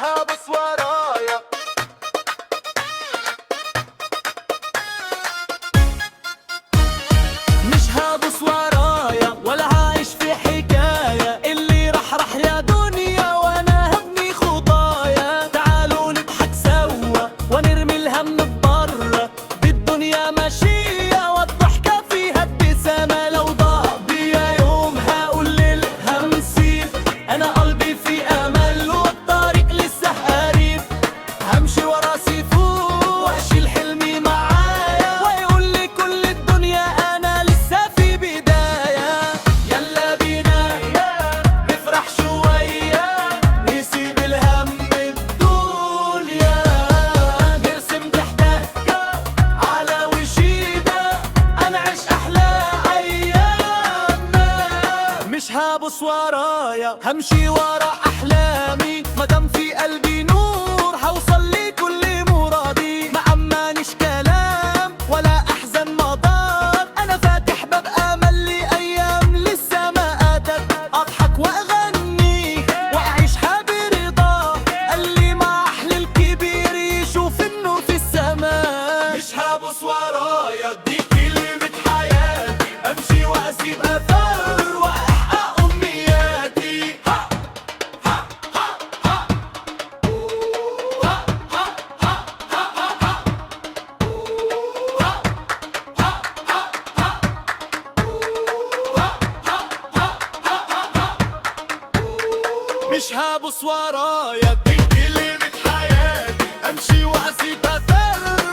حابس ورايا. مش هابص ورايا ولا عايش في حكاية، اللي راح يا دنيا وانا هبني خطايا. تعالوا نضحك سوا ونرمي الهم ببرا، بالدنيا ماشية والضحكة فيها ابتسامة. لو ضاع بيا يوم هقول للهم سيب، انا قلبي في امل والطريق لسه قريب. همشي ورا سيفوه واشيل حلمي معايا، ويقول لي كل الدنيا انا لسه في بداية. يلا بينا نفرح شوية، نسيب الهم الدنيا، نرسم ضحكة على وشينا، انعيش احلى ايامنا. مش هابص ورايا همشي ورا احلامي، مادام في قلبي نور هوصل لكل مرادي. ما عمانيش كلام ولا احزان مضار، انا فاتح باب امل لايام لسه ما اتت. اضحك واغني واعيشها برضا، اللي مع احلى الكبير يشوف النور في السماء. مش هابص ورايا دي كلمة حياتي، امشي واسيب اثر واحقق امنياتي. مش هابص ورايا دي كلمة حياتي، امشي واسيب اثر